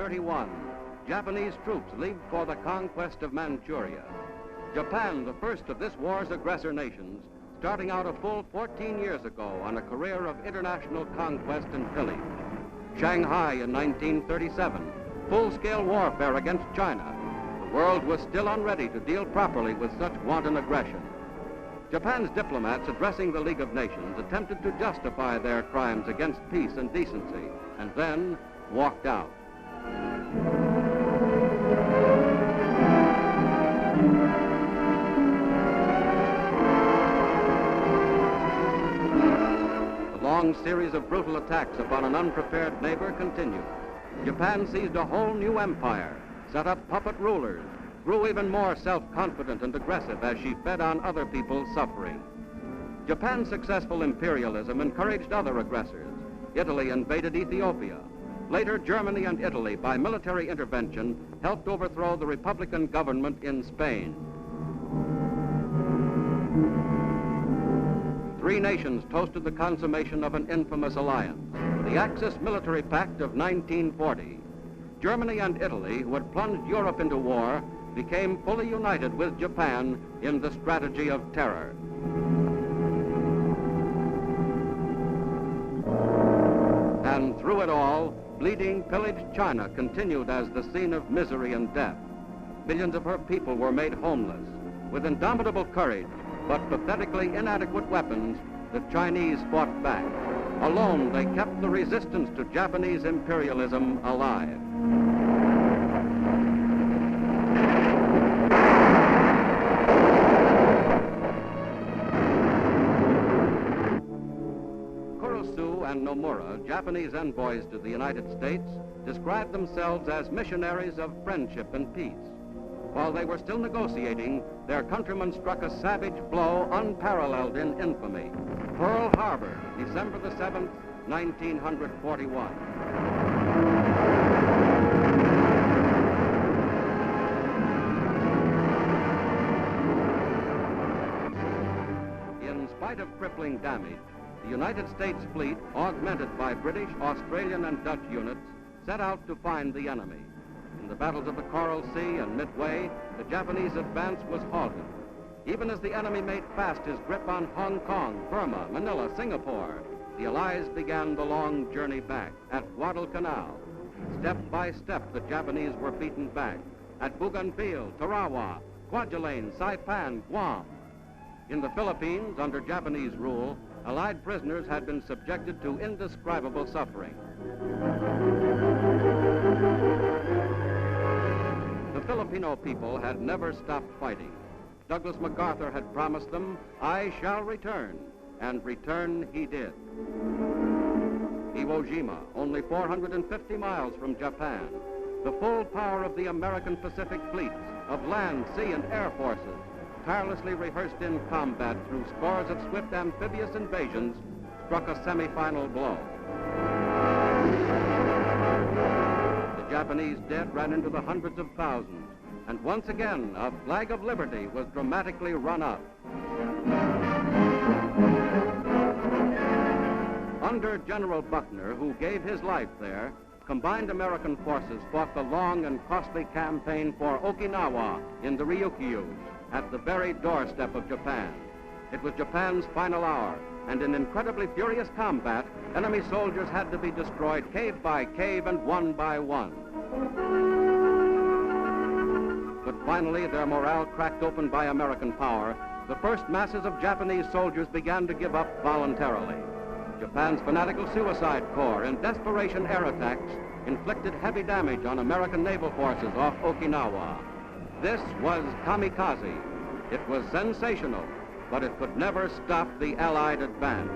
1931, Japanese troops leave for the conquest of Manchuria. Japan, the first of this war's aggressor nations, starting out a full 14 years ago on a career of international conquest and pillage. Shanghai in 1937, full-scale warfare against China. The world was still unready to deal properly with such wanton aggression. Japan's diplomats addressing the League of Nations attempted to justify their crimes against peace and decency, and then walked out. The long series of brutal attacks upon an unprepared neighbor continued. Japan seized a whole new empire, set up puppet rulers, grew even more self-confident and aggressive as she fed on other people's suffering. Japan's successful imperialism encouraged other aggressors. Italy invaded Ethiopia. Later, Germany and Italy, by military intervention, helped overthrow the Republican government in Spain. Three nations toasted the consummation of an infamous alliance, the Axis military pact of 1940. Germany and Italy, who had plunged Europe into war, became fully united with Japan in the strategy of terror. And through it all, bleeding, pillaged China continued as the scene of misery and death. Millions of her people were made homeless. With indomitable courage, but pathetically inadequate weapons, the Chinese fought back. Alone, they kept the resistance to Japanese imperialism alive. And Nomura, Japanese envoys to the United States, described themselves as missionaries of friendship and peace. While they were still negotiating, their countrymen struck a savage blow unparalleled in infamy. Pearl Harbor, December the 7th, 1941. In spite of crippling damage, the United States fleet, augmented by British, Australian, and Dutch units, set out to find the enemy. In the battles of the Coral Sea and Midway, the Japanese advance was halted. Even as the enemy made fast his grip on Hong Kong, Burma, Manila, Singapore, the Allies began the long journey back. At Guadalcanal, step by step, the Japanese were beaten back. At Bougainville, Tarawa, Kwajalein, Saipan, Guam. In the Philippines, under Japanese rule, Allied prisoners had been subjected to indescribable suffering. The Filipino people had never stopped fighting. Douglas MacArthur had promised them, "I shall return," and return he did. Iwo Jima, only 450 miles from Japan, the full power of the American Pacific fleets, of land, sea, and air forces, tirelessly rehearsed in combat through scores of swift amphibious invasions, struck a semi-final blow. The Japanese dead ran into the hundreds of thousands, and once again, a flag of liberty was dramatically run up. Under General Buckner, who gave his life there, combined American forces fought the long and costly campaign for Okinawa in the Ryukyus, at the very doorstep of Japan. It was Japan's final hour, and in incredibly furious combat, enemy soldiers had to be destroyed cave by cave and one by one. But finally, their morale cracked open by American power, the first masses of Japanese soldiers began to give up voluntarily. Japan's fanatical suicide corps, in desperation air attacks, inflicted heavy damage on American naval forces off Okinawa. This was Kamikaze. It was sensational, but it could never stop the Allied advance.